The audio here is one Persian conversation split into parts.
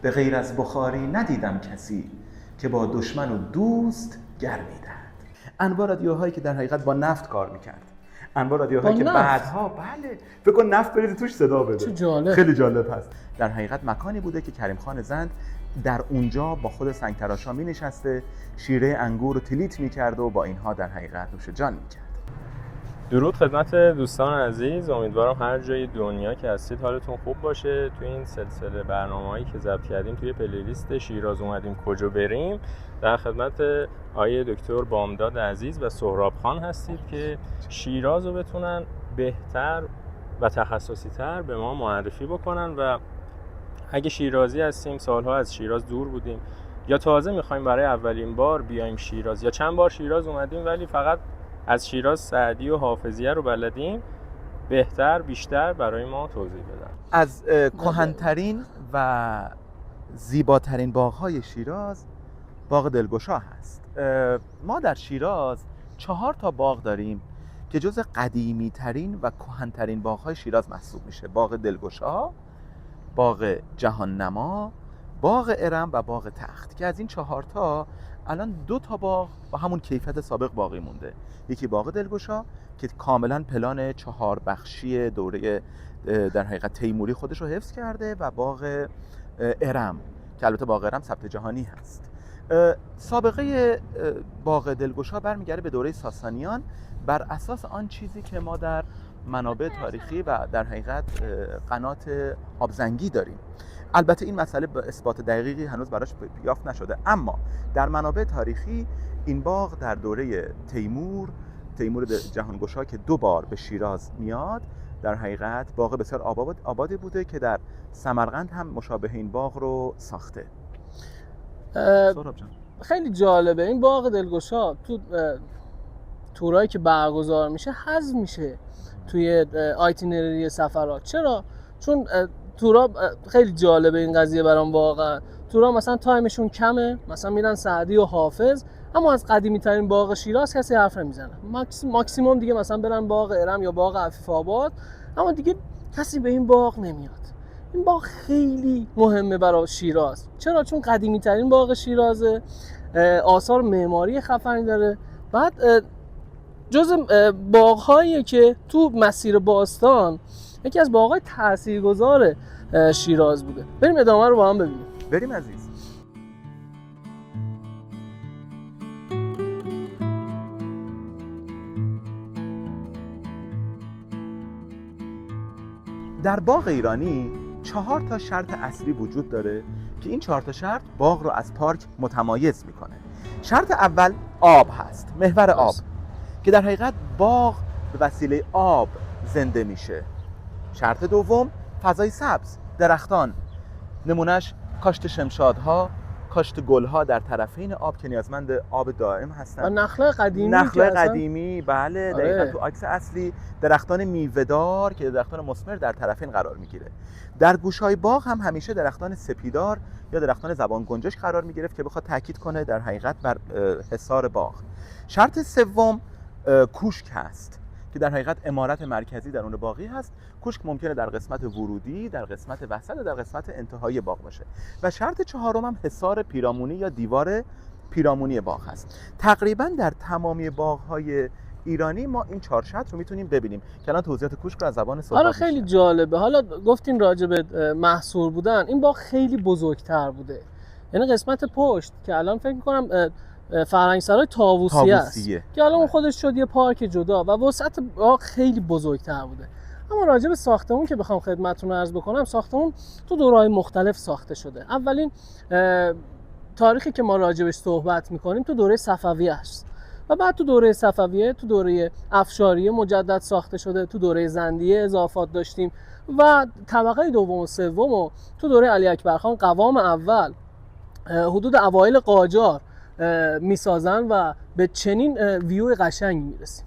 به غیر از بخاری ندیدم کسی که با دشمن و دوست گر می‌دهد. انواع رادیوهایی که در حقیقت با نفت کار میکرد، انواع رادیوهایی که بعدها بله فکر کن نفت بریزی توش صدا بده. چه جالب. خیلی جالب هست. در حقیقت مکانی بوده که کریم خان زند در اونجا با خود سنگ تراشا می نشسته، شیره انگور رو تلیت میکرد و با اینها در حقیقت نوش جان میکرد. درود خدمت دوستان عزیز، امیدوارم هر جای دنیا که هستید حالتون خوب باشه. توی این سلسله برنامه‌هایی که ضبط کردیم توی پلیلیست شیراز اومدیم کجا بریم، در خدمت آقای دکتر بامداد عزیز و سهراب خان هستید که شیراز رو بتونن بهتر و تخصصی تر به ما معرفی بکنن. و اگه شیرازی هستیم، سالها از شیراز دور بودیم یا تازه میخوایم برای اولین بار بیایم شیراز یا چند بار شیراز اومدیم ولی فقط از شیراز سعدی و حافظیه رو بلدیم، بهتر بیشتر برای ما توضیح بدن. از کهن‌ترین و زیباترین باغ‌های شیراز باغ دلگشا هست. ما در شیراز 4 تا باغ داریم که جز قدیمی ترین و کهن‌ترین باغ‌های شیراز محسوب میشه. باغ دلگشا، باغ جهان نما، باغ ارم و باغ تخت، که از این 4 تا الان 2 تا باغ با همون کیفیت سابق باقی مونده. یکی باغ دلگشا که کاملا پلان 4 بخشی دوره در حقیقت تیموری خودش رو حفظ کرده و باغ ارم که البته باغ ارم ثبت جهانی هست. سابقه باغ دلگشا برمیگرده به دوره ساسانیان بر اساس آن چیزی که ما در منابع تاریخی و در حقیقت قنات آبزنگی داریم. البته این مسئله به اثبات دقیقی هنوز براش یافت نشده، اما در منابع تاریخی این باغ در دوره تیمور جهانگشا که 2 بار به شیراز میاد، در حقیقت باغ بسیار آبادی بوده که در سمرقند هم مشابه این باغ رو ساخته. سهراب جان خیلی جالبه این باغ دلگشا تو تورایی که برگزار میشه حذف میشه توی آیتینری سفرات. چرا؟ چون تورا خیلی جالبه این قضیه برام واقعا. تورا مثلا تایمشون کمه، مثلا میرن سعدی و حافظ، اما از قدیمی ترین باغ شیراز کسی حرف نمیزنه. ماکسیموم دیگه مثلا برن باغ ارم یا باغ عفیف آباد، اما دیگه کسی به این باغ نمیاد. این باغ خیلی مهمه برای شیراز. چرا؟ چون قدیمی ترین باغ شیرازه، آثار معماری خفنی داره. بعد جز باغ‌هایی که تو مسیر باستان یکی از باغ‌های تاثیرگذار شیراز بوده. بریم ادامه رو با هم ببینیم. بریم عزیز. در باغ ایرانی 4 تا شرط اصلی وجود داره که این 4 تا شرط باغ رو از پارک متمایز میکنه. شرط اول آب هست، محور آب، که در حقیقت باغ به وسیله آب زنده میشه. شرط دوم فضای سبز، درختان، نمونش کاشت شمشادها، کاشت گلها در طرفین آب که نیازمند آب دائم هستن. و نخل قدیمی بله دقیقاً تو عکس اصلی درختان میوه‌دار که درختان مثمر در طرفین قرار میگیره. در گوشهای باغ هم همیشه درختان سپیدار یا درختان زبان گنجشک قرار میگرفت که بخواد تاکید کنه در حقیقت بر حصار باغ. شرط سوم کوشک هست که در حقیقت عمارت مرکزی درون باغی هست. کوشک ممکنه در قسمت ورودی، در قسمت وسط و در قسمت انتهایی باغ باشه. و شرط چهارم هم حصار پیرامونی یا دیوار پیرامونی باغ هست. تقریبا در تمامی باغ‌های ایرانی ما این 4 شرط رو میتونیم ببینیم که الان توضیحات کوشک رو از زبان سهراب آره خیلی جالبه. حالا گفتین راجع به محصور بودن، این باغ خیلی بزرگتر بوده. یعنی قسمت پشت که الان فکر می‌کنم فرهنگسرای طاووسی است که الان خودش شد یه پارک جدا و وسعت باغ خیلی بزرگتر بوده. اما راجع به ساختمون که بخوام خدمتتون عرض بکنم، ساختمون تو دوره‌های مختلف ساخته شده. اولین تاریخی که ما راجعش صحبت می‌کنیم تو دوره صفویه است و بعد تو دوره صفویه، تو دوره افشاریه مجدد ساخته شده، تو دوره زندیه اضافات داشتیم و طبقه دوم و سوم و تو دوره علی اکبر خان قوام اول حدود اوایل قاجار میسازن و به چنین ویو قشنگ میرسیم.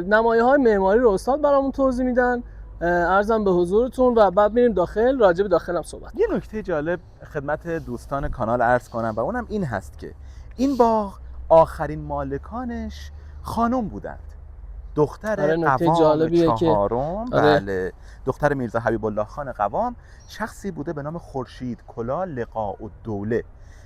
نمایه‌های معماری رو استاد برامون توضیح میدن، عرضم به حضورتون و بعد میریم داخل، راجع به داخل هم صحبت. یه نکته جالب خدمت دوستان کانال عرض کنم و اونم این هست که این باغ آخرین مالکانش خانم بودند. دختر نکته قوام جالبیه چهارم، که بله، دختر میرزا حبیب الله خان قوام، شخصی بوده به نام خورشید کلا لقاء الدوله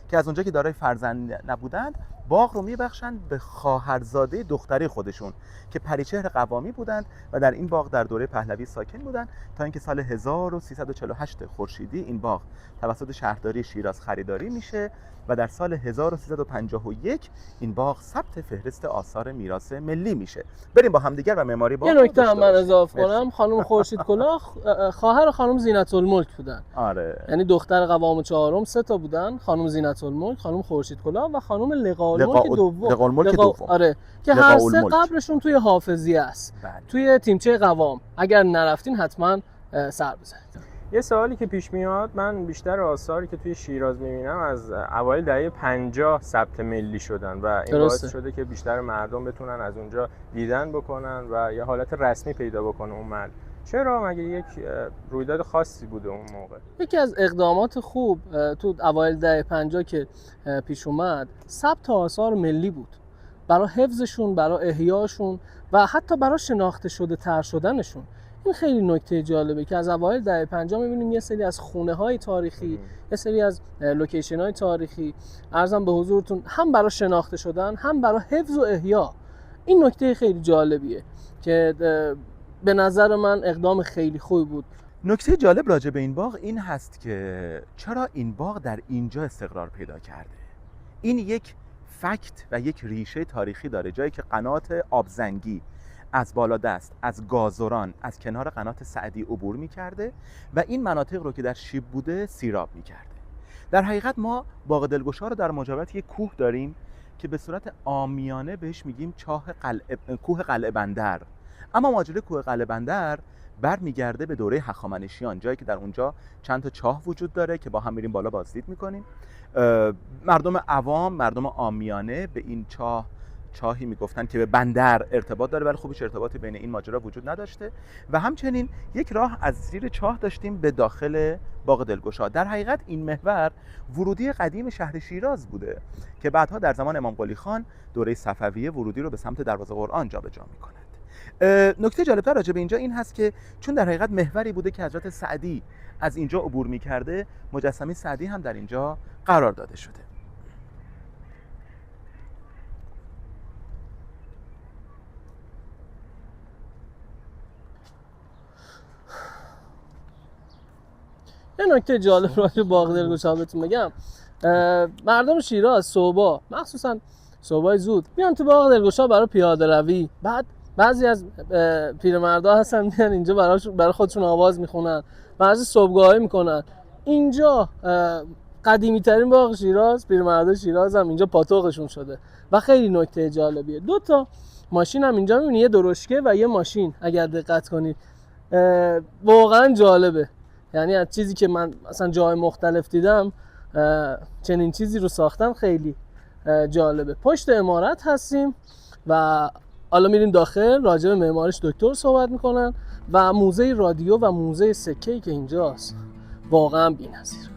که از اونجا که دارای فرزند نبودند باغ رو میبخشند به خواهرزاده دختری خودشون که پریچهر قوامی بودند و در این باغ در دوره پهلوی ساکن بودند تا اینکه سال 1348 خورشیدی این باغ توسط شهرداری شیراز خریداری میشه و در سال 1351 این باغ ثبت فهرست آثار میراث ملی میشه. بریم با همدیگر و معماری باغ. یه نکته هم من اضافه کنم، خانم خورشید کلاه خواهر خانم زینت الملک بودن. آره. یعنی دختر قوام چهارم 3 تا بودن، خانم زینت الملک، خانم خورشید کلاه و خانم لقاء الملک دوم. لقاء الملک دوم. آره، که هر سه قبرشون توی حافظیه است. بله. توی تیمچه قوام. اگر نرفتین حتما سر بزنید. یه سوالی که پیش میاد، من بیشتر آثاری که توی شیراز میبینم از اوایل دهه 50 ثبت ملی شدن و این باعث شده که بیشتر مردم بتونن از اونجا دیدن بکنن و یه حالت رسمی پیدا بکنه اون محل. چرا؟ مگه یک رویداد خاصی بوده اون موقع؟ یکی از اقدامات خوب تو اوایل دهه 50 که پیش اومد ثبت آثار ملی بود، برای حفظشون، برای احیاشون و حتی برای شناخته شده تر شدنشون. این خیلی نکته جالبه که از اوایل دهه 50 می‌بینیم یه سری از خونه‌های تاریخی، یه سری از لوکیشن‌های تاریخی، عرضم به حضورتون، هم برای شناخته شدن هم برای حفظ و احیا. این نکته خیلی جالبیه که به نظر من اقدام خیلی خوبی بود. نکته جالب راجع به این باغ این هست که چرا این باغ در اینجا استقرار پیدا کرده. این یک فکت و یک ریشه تاریخی داره، جایی که قنات آبزنگی از بالا دست، از گازران، از کنار قنات سعدی عبور می‌کرده و این مناطق رو که در شیب بوده سیراب می‌کرده. در حقیقت ما باغ دلگشا رو در مجاورت یک کوه داریم که به صورت عامیانه بهش میگیم کوه قلعه بندر، اما ماجرای کوه قلعه بندر برمیگرده به دوره هخامنشیان، جایی که در اونجا چند تا چاه وجود داره که با هم میریم بالا بازدید می‌کنیم. مردم عوام، مردم عامیانه به این چاهی میگفتن که به بندر ارتباط داره، ولی خوبش ارتباطی بین این ماجرا وجود نداشته و همچنین یک راه از زیر چاه داشتیم به داخل باغ دلگشا. در حقیقت این محور ورودی قدیم شهر شیراز بوده که بعدها در زمان امام قلی خان دوره صفویه ورودی رو به سمت دروازه قرآن جابجا میکنند. نکته جالبتر راجع به اینجا این هست که چون در حقیقت محوری بوده که حضرت سعدی از اینجا عبور میکرده، مجسمه سعدی هم در اینجا قرار داده شده. یه نکته جالب راجع به باغ دلگشا بهتون بگم، مردم شیراز صبح، مخصوصا صبحای زود، میان تو باغ دلگشا برای پیاده روی. بعد بعضی از پیرمردا هستن میان اینجا برای خودشون آواز میخونن، بعضی صبحگاهی میکنن. اینجا قدیمی ترین باغ شیراز، پیرمردا شیراز هم اینجا پاتوقشون شده و خیلی نکته جالبیه. 2 تا ماشین هم اینجا میبینی، یه درشکه و یه ماشین، اگر دقت کنید واقعا جالبه. یعنی از چیزی که من مثلا جای مختلف دیدم چنین چیزی رو ساختن خیلی جالبه. پشت عمارت هستیم و حالا میریم داخل، راجع به معماریش دکتر صحبت میکنن و موزه رادیو و موزه سکه‌ای که اینجاست واقعا بی‌نظیر.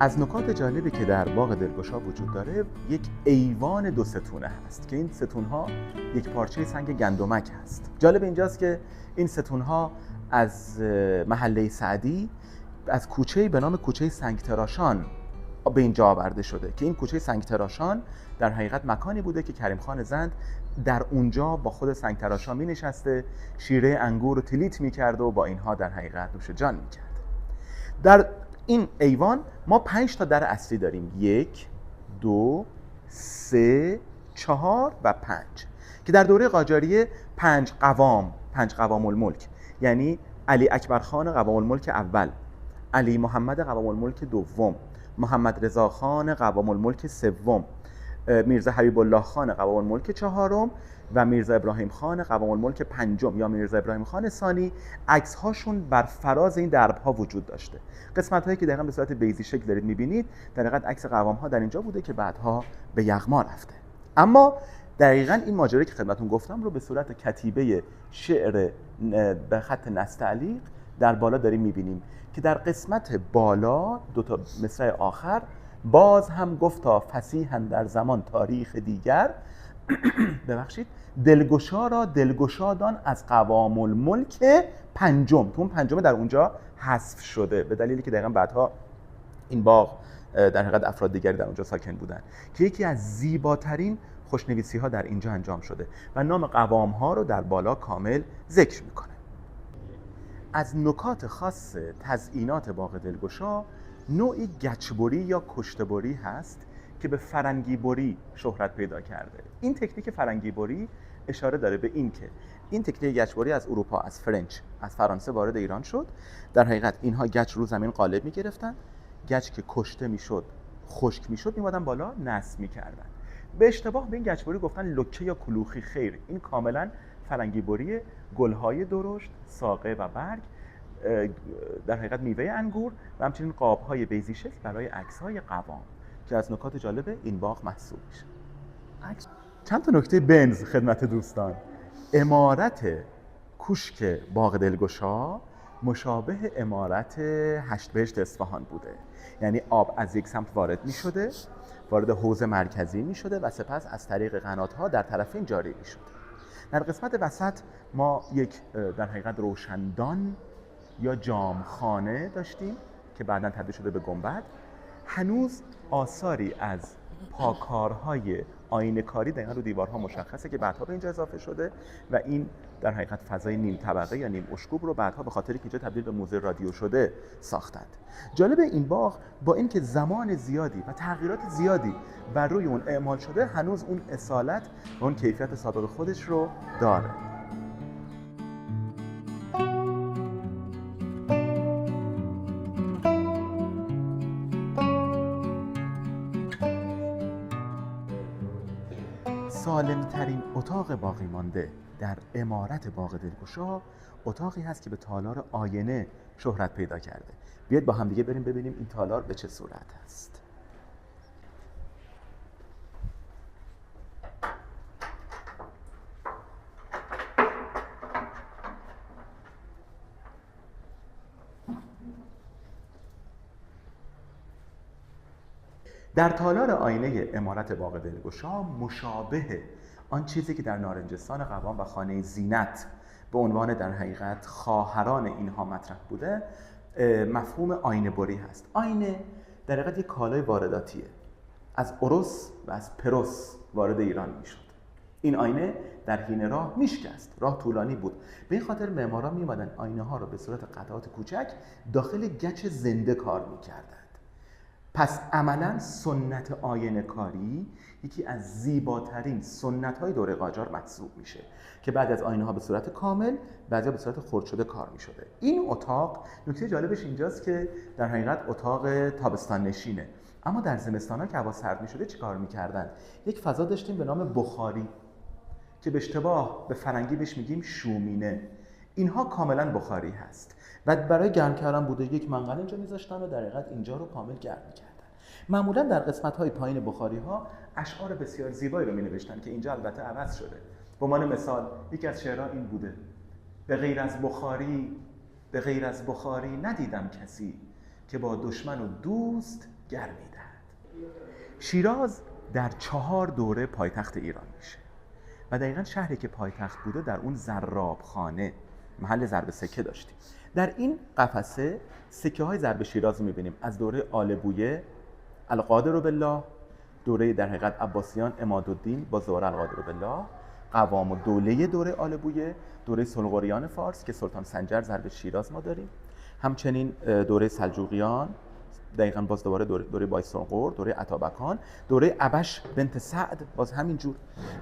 از نکات جالبی که در باغ دلگشا وجود داره یک ایوان 2 ستونه هست که این ستونها یک پارچه سنگ گندمک هست. جالب اینجاست که این ستونها از محله سعدی از کوچه‌ای به نام کوچه سنگ تراشان به اینجا آورده شده که این کوچه سنگ تراشان در حقیقت مکانی بوده که کریم خان زند در اونجا با خود سنگ تراشان می نشسته، شیره انگور رو تلیت می کرده و با اینها در حقیقت نوش جان می کرده. در این ایوان ما 5 تا در اصلی داریم، 1 2 3 4 و 5 که در دوره قاجاریه 5 قوام الملک، یعنی علی اکبر خان قوام الملک اول، علی محمد قوام الملک دوم، محمد رضا خان قوام الملک سوم، میرزا حبیب الله خان قوام الملک چهارم و میرزا ابراهیم خان قوام الملک پنجم یا میرزا ابراهیم خان ثانی عکس هاشون بر فراز این درب ها وجود داشته. قسمت هایی که دقیقاً به صورت بیضی شکل دارید میبینید در حقیقت عکس قوام ها در اینجا بوده که بعدها به یغما رفته. اما دقیقاً این ماجرایی که خدمتتون گفتم رو به صورت کتیبه شعر به خط نستعلیق در بالا داریم میبینیم که در قسمت بالا دو تا مصرع آخر باز هم گفتا فصیحاً در زمان تاریخ دیگر ببخشید دلگشا را دلگشادان از قوام الملک پنجم. تو اون پنجم در اونجا حذف شده به دلیلی که دقیقاً بعدها این باغ در حقیقت افراد دیگری در اونجا ساکن بودن که یکی از زیباترین خوشنویسی ها در اینجا انجام شده و نام قوام ها رو در بالا کامل ذکر میکنه. از نکات خاص تزیینات باغ دلگشا نوعی گچبری یا کشته‌بری هست که به فرنگی بری شهرت پیدا کرده. این تکنیک فرنگی بری اشاره داره به این که این تکنیک گچبری از اروپا، از فرانسه وارد ایران شد. در حقیقت اینها گچ رو زمین قالب می‌گرفتن، گچ که کشته میشد، خشک میشد، میومدن بالا نصب می‌کردن. به اشتباه به این گچبری گفتن لکه یا کلوخی. خیر، این کاملا فرنگی بری، گل‌های درشت، ساقه و برگ، در حقیقت میوه انگور و همچنین قاب‌های بیضی شکل برای عکس‌های قوام که از نکات جالب این باغ محسوب میشه. چند تا نکته بنز خدمت دوستان. عمارت کوشک باغ دلگشا مشابه عمارت هشت بهشت اصفهان بوده، یعنی آب از یک سمت وارد می شده، وارد حوض مرکزی می شده و سپس از طریق قنات‌ها در طرفین جاری می شده. در قسمت وسط ما یک در حقیقت روشندان یا جامخانه داشتیم که بعداً تبدیل شده به گنبد. هنوز آثاری از پاکارهای آینه‌کاری دقیقاً رو دیوارها مشخصه که بعدها به اینجا اضافه شده و این در حقیقت فضای نیم طبقه یا نیم اشکوب رو بعدها به خاطر که اینجا تبدیل به موزه رادیو شده ساختند. جالب این باغ با اینکه زمان زیادی و تغییرات زیادی بر روی اون اعمال شده هنوز اون اصالت و اون کیفیت سابق خودش رو داره. سالم‌ترین اتاق باقی مانده در عمارت باغ دلگشا اتاقی هست که به تالار آینه شهرت پیدا کرده. بیاید با هم دیگه بریم ببینیم این تالار به چه صورت هست. در تالار آینه عمارت باغ دلگشا مشابه آن چیزی که در نارنجستان قوام و خانه زینت به عنوان در حقیقت خواهران اینها مطرح بوده مفهوم آینه بری هست. آینه در حقیقت یک کالای وارداتیه، از اروس و از پروس وارد ایران میشد. این آینه در حین راه میشکست، راه طولانی بود، به این خاطر معماران میومدن آینه ها رو به صورت قطعات کوچک داخل گچ زنده کار میکردند. پس عملاً سنت آینه کاری یکی از زیباترین سنت های دوره قاجار محسوب میشه که بعد از آینه ها به صورت کامل بعضیا به صورت خرد شده کار میشده. این اتاق نکته جالبش اینجاست که در حقیقت اتاق تابستان نشینه، اما در زمستان ها که هوا سرد میشده چی کار میکردن؟ یک فضا داشتیم به نام بخاری که به اشتباه به فرنگی بهش میگیم شومینه. اینها کاملا بخاری هست و برای گرم کردن بوده یک منقل اینجا میذاشتن و در حقیقت اینجا رو کامل گرم میکردن. معمولا در قسمت‌های پایین بخاری ها اشعار بسیار زیبایی رو می‌نوشتن که اینجا البته عوض شده. به عنوان مثال یکی از شعرها این بوده: به غیر از بخاری ندیدم کسی که با دشمن و دوست گرمی دهد. شیراز در 4 دوره پایتخت ایران میشه و دقیقاً شهری که پایتخت بوده در اون زرابخانه محل ضرب سکه داشتیم. در این قفسه سکه های ضرب شیراز می‌بینیم از دوره آل بویه القادر بالله، دوره در حقیقت عباسیان عمادالدین با ظهور القادر بالله، قوام و دوله دوره آل بویه، دوره سلغوریان فارس که سلطان سنجر ضرب شیراز ما داریم، همچنین دوره سلجوقیان دقیقاً باز دوباره دوره بایسرغور، دوره اتابکان، دوره ابش بنت سعد باز همینجور.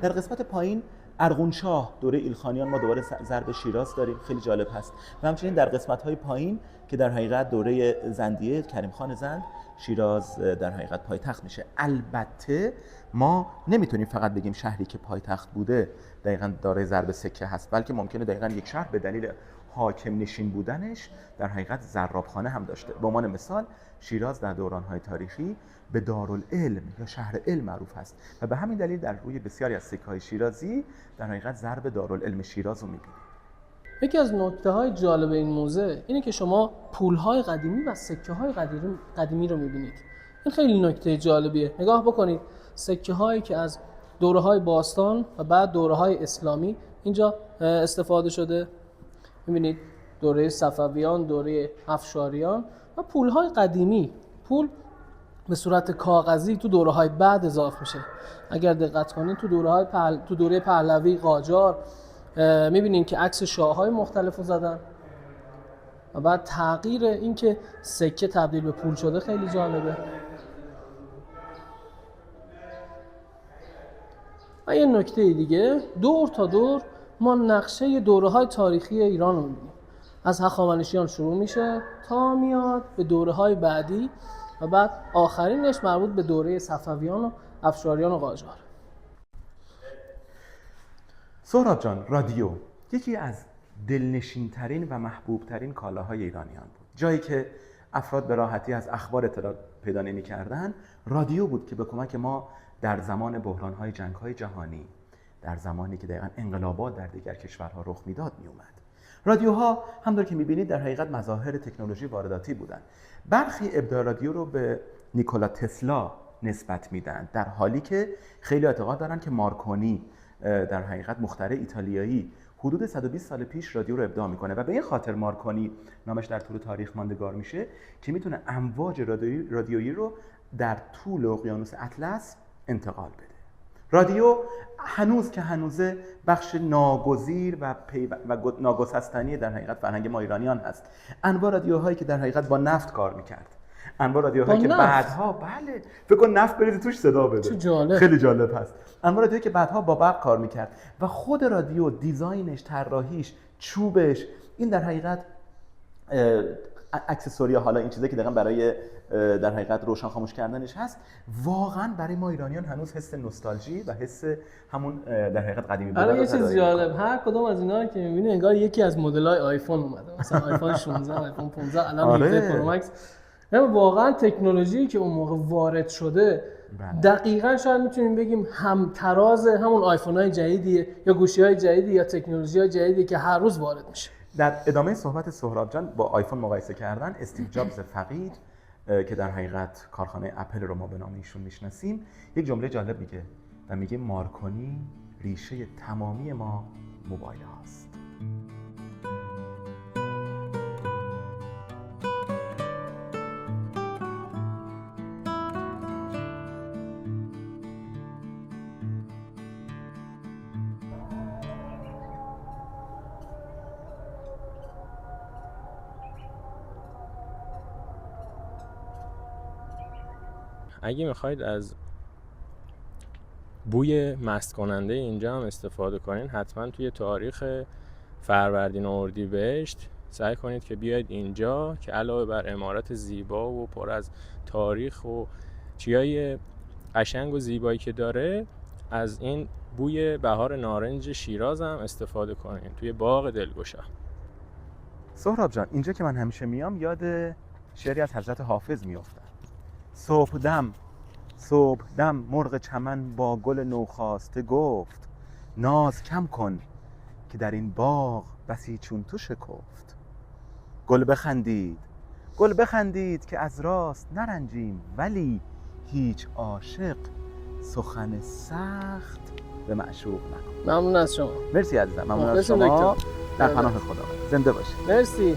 در قسمت پایین ارغونشاه دوره ایلخانیان ما دوباره ضرب شیراز داریم، خیلی جالب هست. و همچنین در قسمت‌های پایین که در حقیقت دوره زندیه کریم خان زند، شیراز در حقیقت پایتخت میشه. البته ما نمیتونیم فقط بگیم شهری که پایتخت بوده دقیقاً دارای ضرب سکه هست، بلکه ممکنه دقیقاً یک شهر به دلیل حاکم نشین بودنش در حقیقت زرابخانه هم داشته. به عنوان مثال شیراز در دوران‌های تاریخی به دارالعلم یا شهر علم معروف است و به همین دلیل در روی بسیاری از سکه‌های شیرازی در حقیقت ضرب دارالعلم شیراز رو می‌بینید. یکی از نکته‌های جالب این موزه اینه که شما پول‌های قدیمی و سکه‌های قدیمی رو می‌بینید. این خیلی نکته جالبیه. نگاه بکنید، سکه‌هایی که از دوره‌های باستان و بعد دوره‌های اسلامی اینجا استفاده شده. می‌بینید دوره صفویان، دوره افشاریان و پول‌های قدیمی. پول به صورت کاغذی تو دوره‌های بعد اضافه میشه. اگر دقت کنید تو دوره پهلوی، قاجار می‌بینین که عکس شاه‌های مختلفو زدن و بعد تغییر این که سکه تبدیل به پول شده خیلی جالبه. و یه نکته دیگه، دور تا دور ما نقشه دوره‌های تاریخی ایران رو می‌بینیم. از هخامنشیان شروع میشه تا میاد به دوره‌های بعدی و بعد آخرینش مربوط به دوره صفویان و افشاریان و قاجار. سهراب جان، رادیو یکی از دلنشین‌ترین و محبوب‌ترین کالاهای ایرانیان بود. جایی که افراد به راحتی از اخبار اطلاع پیدا نمی‌کردند، رادیو بود که به کمک ما در زمان بحران‌های جنگ‌های جهانی، در زمانی که دقیقاً انقلابات در دیگر کشورها رخ میداد میومد. رادیوها همونطور که می‌بینید در حقیقت مظاهر تکنولوژی وارداتی بودند. برخی ابداع رادیو رو به نیکولا تسلا نسبت میدن، در حالی که خیلی اعتقاد دارن که مارکونی در حقیقت مخترع ایتالیایی حدود 120 سال پیش رادیو رو ابداع میکنه و به این خاطر مارکونی نامش در طول تاریخ ماندگار میشه که میتونه امواج رادیویی رو در طول اقیانوس اطلس انتقال بده. رادیو هنوز که هنوزه بخش ناگزیر و ناگسستنی در حقیقت فرهنگ ما ایرانیان هست. انواع رادیوهایی که در حقیقت با نفت کار میکرد، انواع رادیوهایی که بعدها بله فکر کن نفت بریزی توش صدا بده، جالب. خیلی جالب هست. انواع رادیوهایی که بعدها با برق کار میکرد و خود رادیو، دیزاینش، طراحیش، چوبش، این در حقیقت اکسسوری، حالا این چیزی که دقیقاً برای در حقیقت روشن خاموش کردنش هست، واقعاً برای ما ایرانیان هنوز حس نوستالژی و حس همون در حقیقت قدیمی بودن. آره، یه چیز جالب، هر کدوم از اینا رو که می‌بینی انگار یکی از مدل‌های آیفون اومده، مثلا آیفون 16، آیفون 15، الان 17 پرو مکس. واقعاً تکنولوژی که اون موقع وارد شده دقیقاً شاید میتونیم بگیم همتراز همون آیفون‌های جدیدیه یا گوشی‌های جدیدی یا تکنولوژی‌های جدیدی که هر روز وارد میشه. در ادامه صحبت سهراب جان با آیفون مقایسه کردن، استیو جابز فقید که در حقیقت کارخانه اپل رو ما به نام ایشون میشناسیم، یک جمله جالب میگه و میگه مارکونی ریشه تمامی ما موبایل هاست. اگه میخواید از بوی مست کننده اینجا هم استفاده کنین، حتما توی تاریخ فروردین و اردیبهشت سعی کنید که بیاید اینجا که علاوه بر عمارت زیبا و پر از تاریخ و چیای قشنگ و زیبایی که داره، از این بوی بهار نارنج شیراز هم استفاده کنین توی باغ دلگشا. سهراب جان، اینجا که من همیشه میام یاد شعری از حضرت حافظ میافتم. صبح دم مرغ چمن با گل نوخاسته گفت، ناز کم کن که در این باغ بسی چون تو شکفت. گل بخندید که از راست نرنجیم، ولی هیچ عاشق سخن سخت به معشوق نکن. ممنون از شما. مرسی عزیزم، ممنون از شما. در پناه خدا، زنده باشید. مرسی.